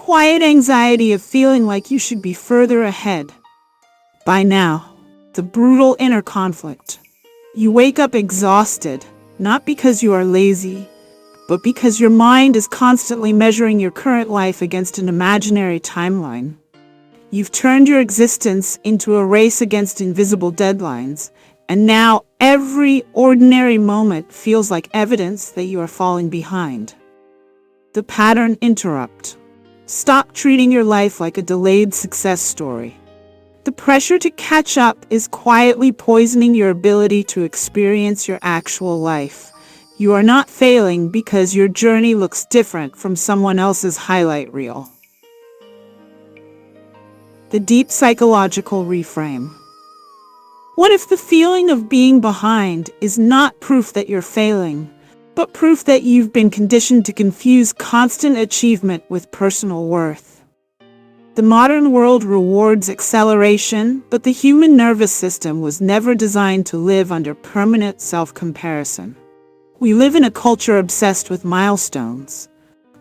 quiet anxiety of feeling like you should be further ahead. By now, the brutal inner conflict. You wake up exhausted, not because you are lazy, but because your mind is constantly measuring your current life against an imaginary timeline. You've turned your existence into a race against invisible deadlines, and now every ordinary moment feels like evidence that you are falling behind. The pattern interrupt. Stop treating your life like a delayed success story. The pressure to catch up is quietly poisoning your ability to experience your actual life. You are not failing because your journey looks different from someone else's highlight reel. The deep psychological reframe. What if the feeling of being behind is not proof that you're failing, but proof that you've been conditioned to confuse constant achievement with personal worth? The modern world rewards acceleration, but the human nervous system was never designed to live under permanent self-comparison. We live in a culture obsessed with milestones.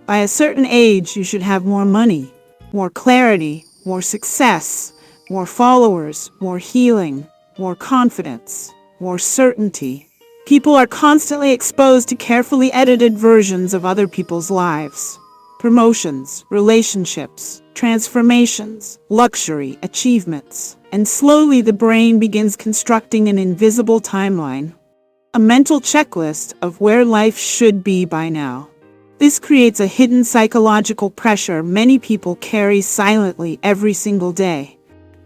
By a certain age, you should have more money, more clarity, more success, more followers, more healing, more confidence, more certainty. People are constantly exposed to carefully edited versions of other people's lives. Promotions, relationships, transformations, luxury, achievements. And slowly the brain begins constructing an invisible timeline, a mental checklist of where life should be by now. This creates a hidden psychological pressure many people carry silently every single day.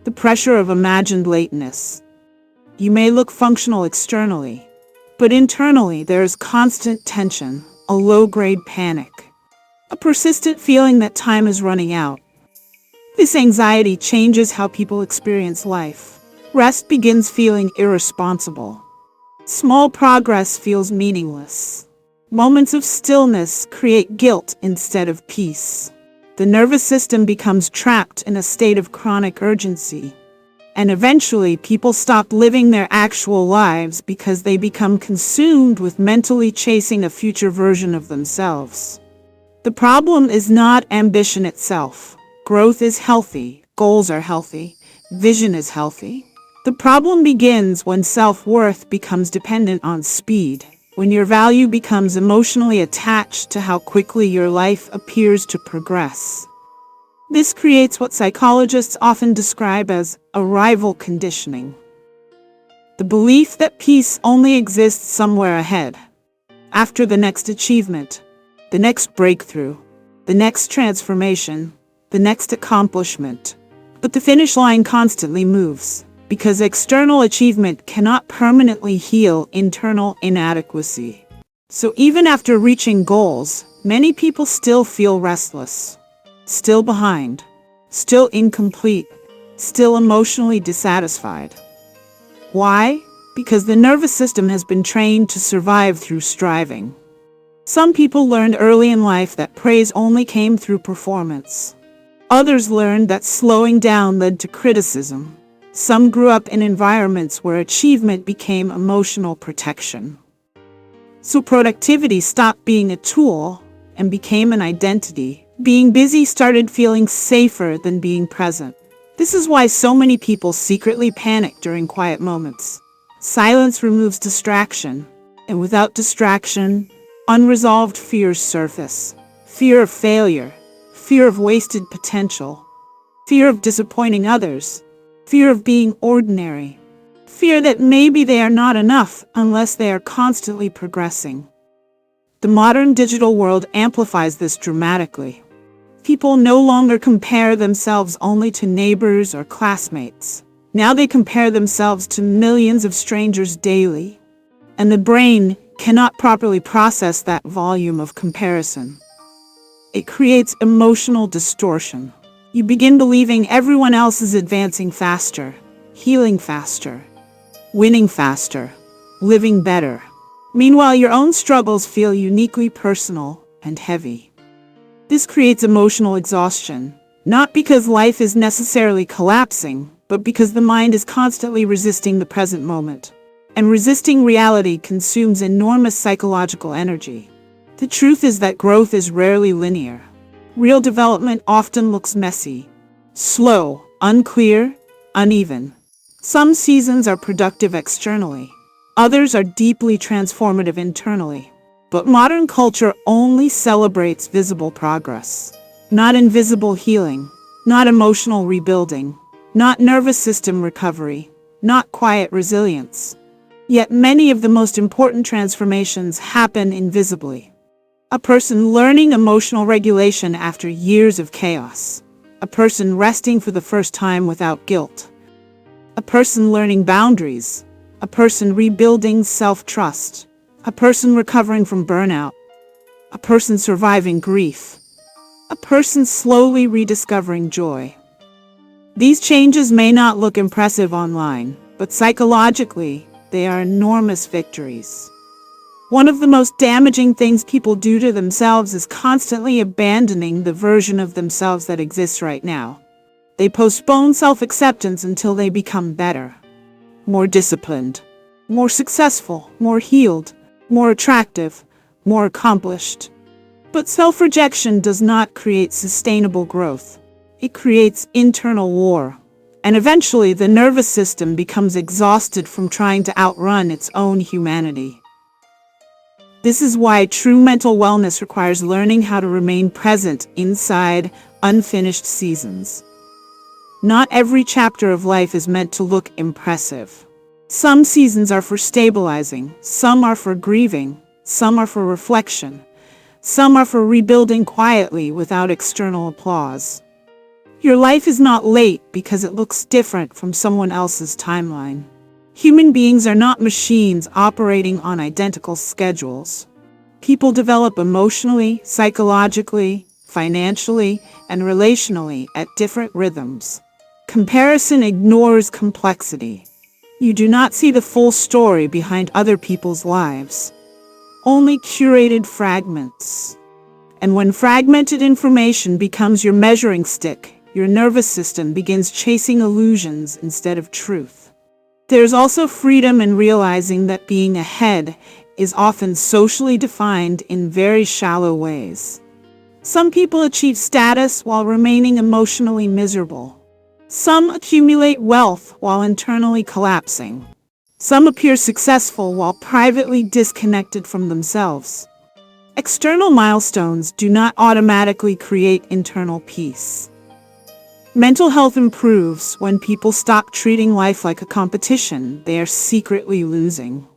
The pressure of imagined lateness. You may look functional externally, but internally there is constant tension, a low-grade panic, a persistent feeling that time is running out. This anxiety changes how people experience life. Rest begins feeling irresponsible. Small progress feels meaningless. Moments of stillness create guilt instead of peace. The nervous system becomes trapped in a state of chronic urgency. And eventually, people stop living their actual lives because they become consumed with mentally chasing a future version of themselves. The problem is not ambition itself. Growth is healthy, goals are healthy, vision is healthy. The problem begins when self-worth becomes dependent on speed, when your value becomes emotionally attached to how quickly your life appears to progress. This creates what psychologists often describe as arrival conditioning. The belief that peace only exists somewhere ahead, after the next achievement, the next breakthrough, the next transformation, the next accomplishment. But the finish line constantly moves, because external achievement cannot permanently heal internal inadequacy. So even after reaching goals, many people still feel restless, still behind, still incomplete, still emotionally dissatisfied. Why? Because the nervous system has been trained to survive through striving. Some people learned early in life that praise only came through performance. Others learned that slowing down led to criticism. Some grew up in environments where achievement became emotional protection. So productivity stopped being a tool and became an identity. Being busy started feeling safer than being present. This is why so many people secretly panic during quiet moments. Silence removes distraction, and without distraction, unresolved fears surface. Fear of failure, fear of wasted potential, fear of disappointing others, fear of being ordinary, fear that maybe they are not enough unless they are constantly progressing. The modern digital world amplifies this dramatically. People no longer compare themselves only to neighbors or classmates. Now they compare themselves to millions of strangers daily, and the brain cannot properly process that volume of comparison. It creates emotional distortion. You begin believing everyone else is advancing faster, healing faster, winning faster, living better. Meanwhile, your own struggles feel uniquely personal and heavy. This creates emotional exhaustion, not because life is necessarily collapsing, but because the mind is constantly resisting the present moment. And resisting reality consumes enormous psychological energy. The truth is that growth is rarely linear. Real development often looks messy, slow, unclear, uneven. Some seasons are productive externally. Others are deeply transformative internally. But modern culture only celebrates visible progress, not invisible healing, not emotional rebuilding, not nervous system recovery, not quiet resilience. Yet many of the most important transformations happen invisibly. A person learning emotional regulation after years of chaos. A person resting for the first time without guilt. A person learning boundaries. A person rebuilding self-trust. A person recovering from burnout. A person surviving grief. A person slowly rediscovering joy. These changes may not look impressive online, but psychologically, they are enormous victories. One of the most damaging things people do to themselves is constantly abandoning the version of themselves that exists right now. They postpone self-acceptance until they become better, more disciplined, more successful, more healed, more attractive, more accomplished. But self-rejection does not create sustainable growth. It creates internal war. And eventually the nervous system becomes exhausted from trying to outrun its own humanity. This is why true mental wellness requires learning how to remain present inside unfinished seasons. Not every chapter of life is meant to look impressive. Some seasons are for stabilizing, some are for grieving, some are for reflection, some are for rebuilding quietly without external applause. Your life is not late because it looks different from someone else's timeline. Human beings are not machines operating on identical schedules. People develop emotionally, psychologically, financially, and relationally at different rhythms. Comparison ignores complexity. You do not see the full story behind other people's lives, only curated fragments. And when fragmented information becomes your measuring stick, your nervous system begins chasing illusions instead of truth. There's also freedom in realizing that being ahead is often socially defined in very shallow ways. Some people achieve status while remaining emotionally miserable. Some accumulate wealth while internally collapsing. Some appear successful while privately disconnected from themselves. External milestones do not automatically create internal peace. Mental health improves when people stop treating life like a competition they are secretly losing.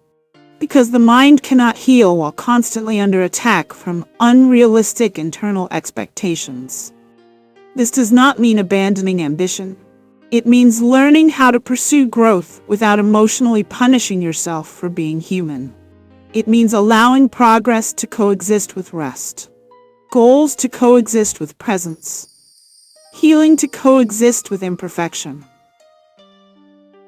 Because the mind cannot heal while constantly under attack from unrealistic internal expectations. This does not mean abandoning ambition. It means learning how to pursue growth without emotionally punishing yourself for being human. It means allowing progress to coexist with rest, goals to coexist with presence, healing to coexist with imperfection.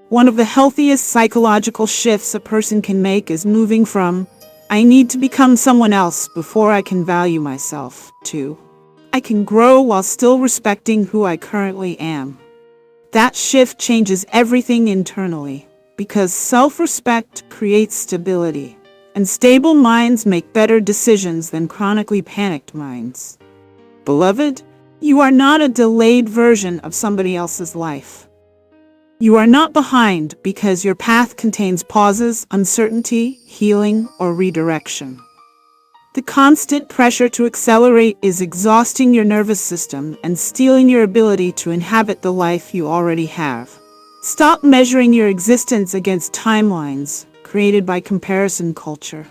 One of the healthiest psychological shifts a person can make is moving from, "I need to become someone else before I can value myself," to, "I can grow while still respecting who I currently am." That shift changes everything internally, because self-respect creates stability, and stable minds make better decisions than chronically panicked minds. Beloved, you are not a delayed version of somebody else's life. You are not behind because your path contains pauses, uncertainty, healing, or redirection. The constant pressure to accelerate is exhausting your nervous system and stealing your ability to inhabit the life you already have. Stop measuring your existence against timelines created by comparison culture.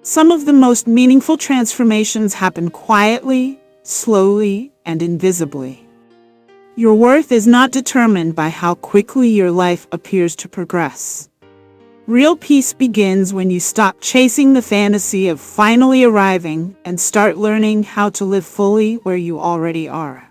Some of the most meaningful transformations happen quietly, slowly, and invisibly. Your worth is not determined by how quickly your life appears to progress. Real peace begins when you stop chasing the fantasy of finally arriving and start learning how to live fully where you already are.